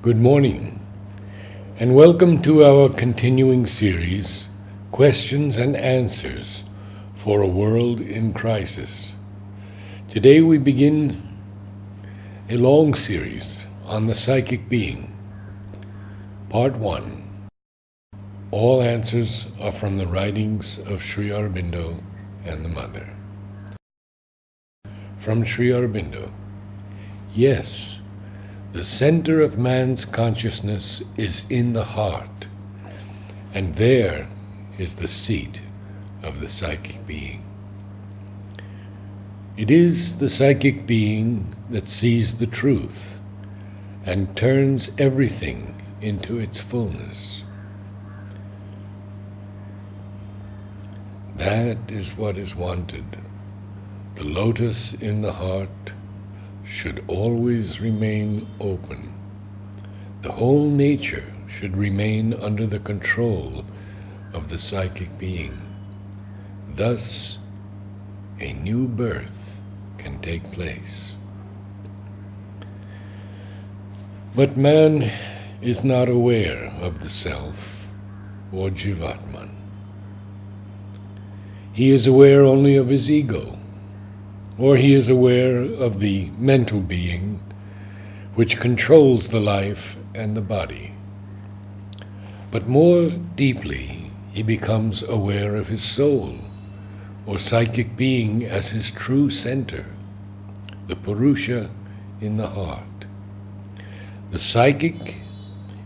Good morning, and welcome to our continuing series, Questions and Answers for a World in Crisis. Today we begin a long series on the psychic being. Part 1. All answers are from the writings of Sri Aurobindo and the Mother. From Sri Aurobindo. Yes, the center of man's consciousness is in the heart, and there is the seat of the psychic being. It is the psychic being that sees the truth and turns everything into its fullness. That is what is wanted. The lotus in the heart should always remain open. The whole nature should remain under the control of the psychic being. Thus, a new birth can take place. But man is not aware of the self or Jivatman. He is aware only of his ego, or he is aware of the mental being which controls the life and the body. But more deeply, he becomes aware of his soul, or psychic being, as his true center, the Purusha in the heart. The psychic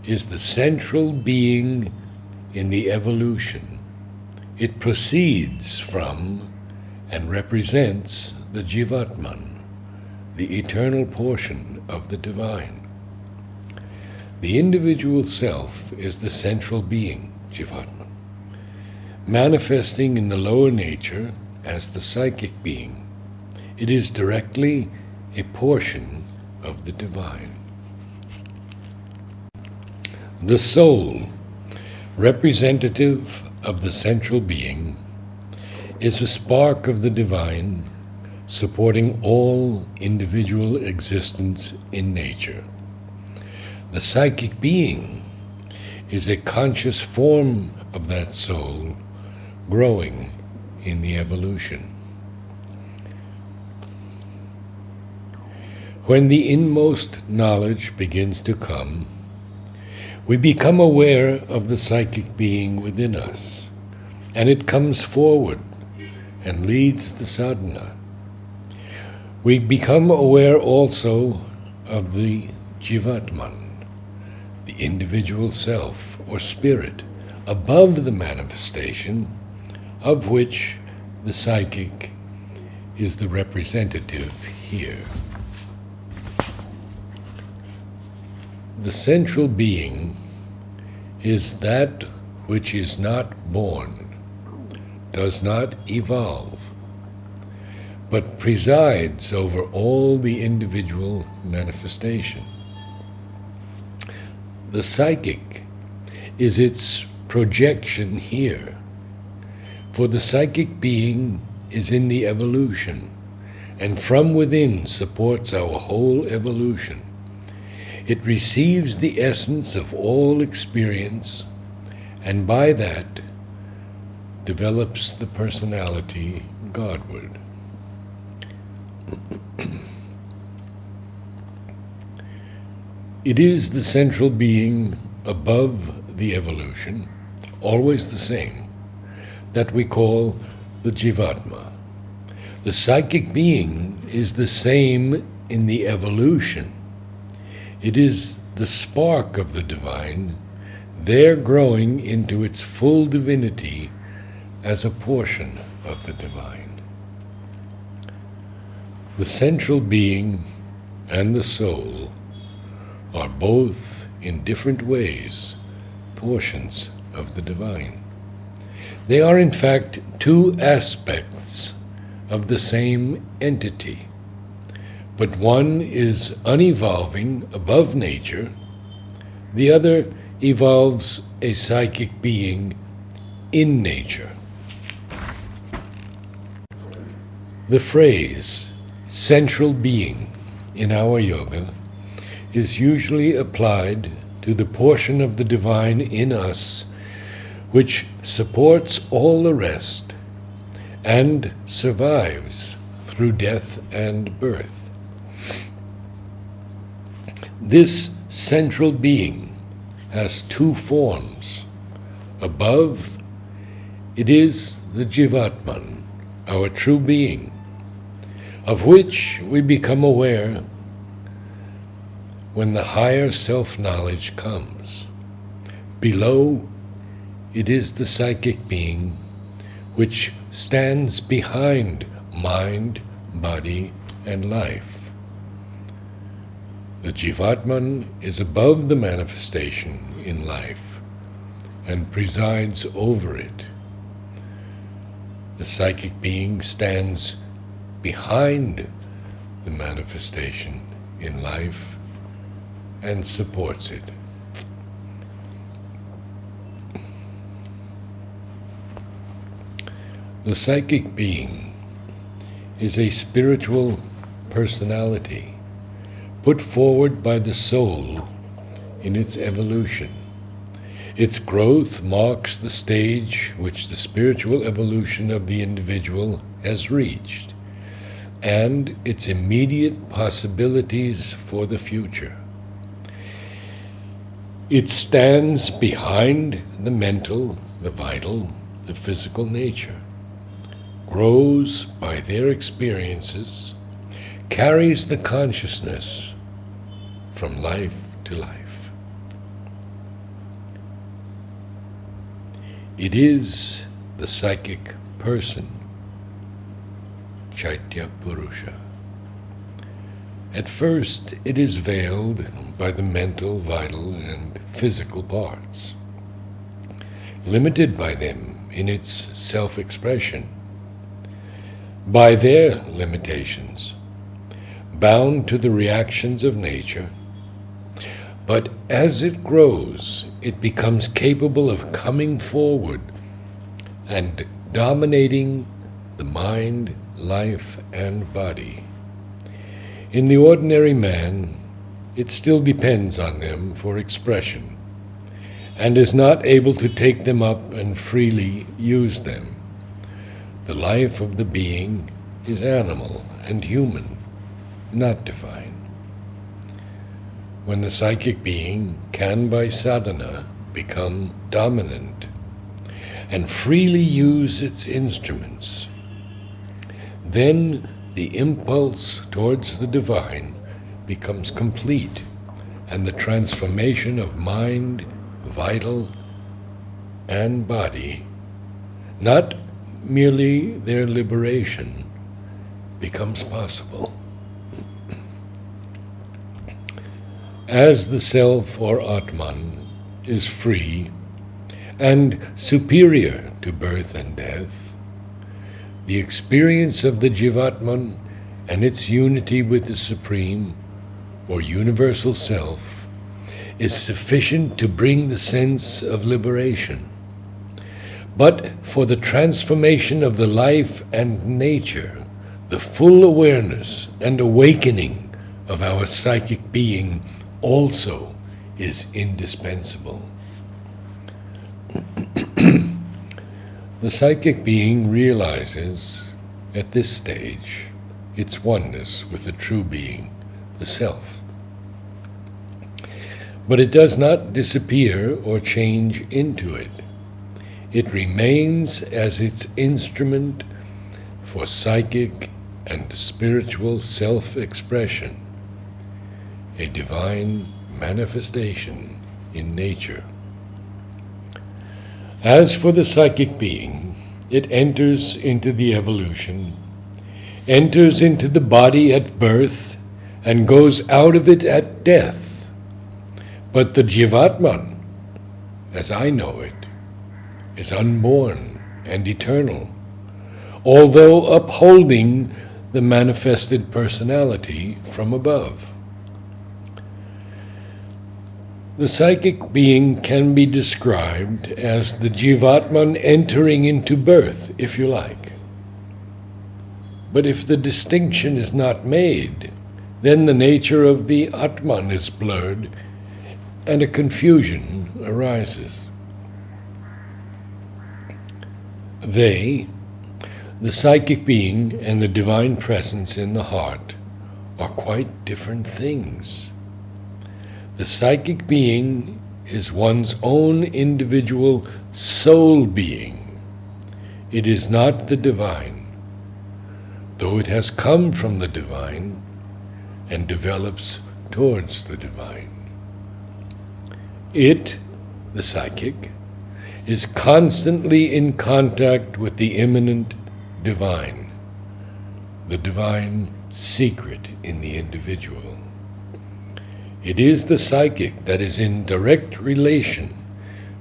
is the central being in the evolution. It proceeds from and represents the Jivatman, the eternal portion of the divine. The individual self is the central being, Jivatman, manifesting in the lower nature as the psychic being. It is directly a portion of the divine. The soul, representative of the central being, is a spark of the divine, supporting all individual existence in nature. The psychic being is a conscious form of that soul, growing in the evolution. When the inmost knowledge begins to come, we become aware of the psychic being within us, and it comes forward and leads the sadhana. We become aware also of the Jivatman, the individual self or spirit above the manifestation, of which the psychic is the representative here. The central being is that which is not born, does not evolve, but presides over all the individual manifestation. The psychic is its projection here, for the psychic being is in the evolution, and from within supports our whole evolution. It receives the essence of all experience, and by that develops the personality Godward. It is the central being above the evolution, always the same, that we call the Jivatma. The psychic being is the same in the evolution. It is the spark of the divine, there growing into its full divinity as a portion of the divine. The central being and the soul are both, in different ways, portions of the divine. They are, in fact, two aspects of the same entity, but one is unevolving above nature, the other evolves a psychic being in nature. The phrase central being in our yoga is usually applied to the portion of the divine in us which supports all the rest and survives through death and birth. This central being has two forms. Above, it is the Jivatman, our true being, of which we become aware when the higher self-knowledge comes. Below, it is the psychic being which stands behind mind, body, and life. The Jivatman is above the manifestation in life and presides over it. The psychic being stands behind the manifestation in life and supports it. The psychic being is a spiritual personality put forward by the soul in its evolution. Its growth marks the stage which the spiritual evolution of the individual has reached, and its immediate possibilities for the future. It stands behind the mental, the vital, the physical nature, grows by their experiences, carries the consciousness from life to life. It is the psychic person, Chaitya Purusha. At first, it is veiled by the mental, vital, and physical parts, limited by them in its self-expression, by their limitations, bound to the reactions of nature. But as it grows, it becomes capable of coming forward and dominating the mind, life, and body. In the ordinary man, it still depends on them for expression, and is not able to take them up and freely use them. The life of the being is animal and human, not divine. When the psychic being can by sadhana become dominant and freely use its instruments, then the impulse towards the divine becomes complete, and the transformation of mind, vital, and body, not merely their liberation, becomes possible. As the self or Atman is free and superior to birth and death, the experience of the Jivatman and its unity with the Supreme or Universal Self is sufficient to bring the sense of liberation. But for the transformation of the life and nature, the full awareness and awakening of our psychic being also is indispensable. The psychic being realizes at this stage its oneness with the true being, the self. But it does not disappear or change into it. It remains as its instrument for psychic and spiritual self-expression, a divine manifestation in nature. As for the psychic being, it enters into the evolution, enters into the body at birth, and goes out of it at death. But the Jivatman, as I know it, is unborn and eternal, although upholding the manifested personality from above. The psychic being can be described as the Jivatman entering into birth, if you like. But if the distinction is not made, then the nature of the Atman is blurred and a confusion arises. They, the psychic being and the divine presence in the heart, are quite different things. The psychic being is one's own individual soul being. It is not the divine, though it has come from the divine and develops towards the divine. It, the psychic, is constantly in contact with the immanent divine, the divine secret in the individual. It is the psychic that is in direct relation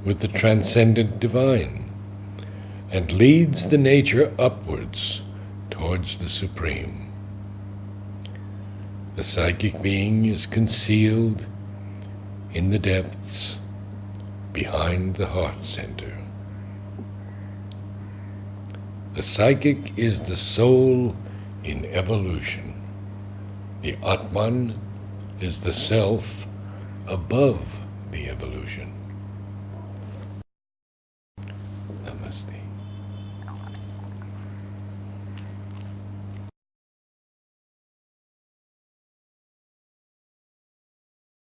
with the transcendent divine and leads the nature upwards towards the supreme. The psychic being is concealed in the depths behind the heart center. The psychic is the soul in evolution. The Atman is the self above the evolution. Namaste.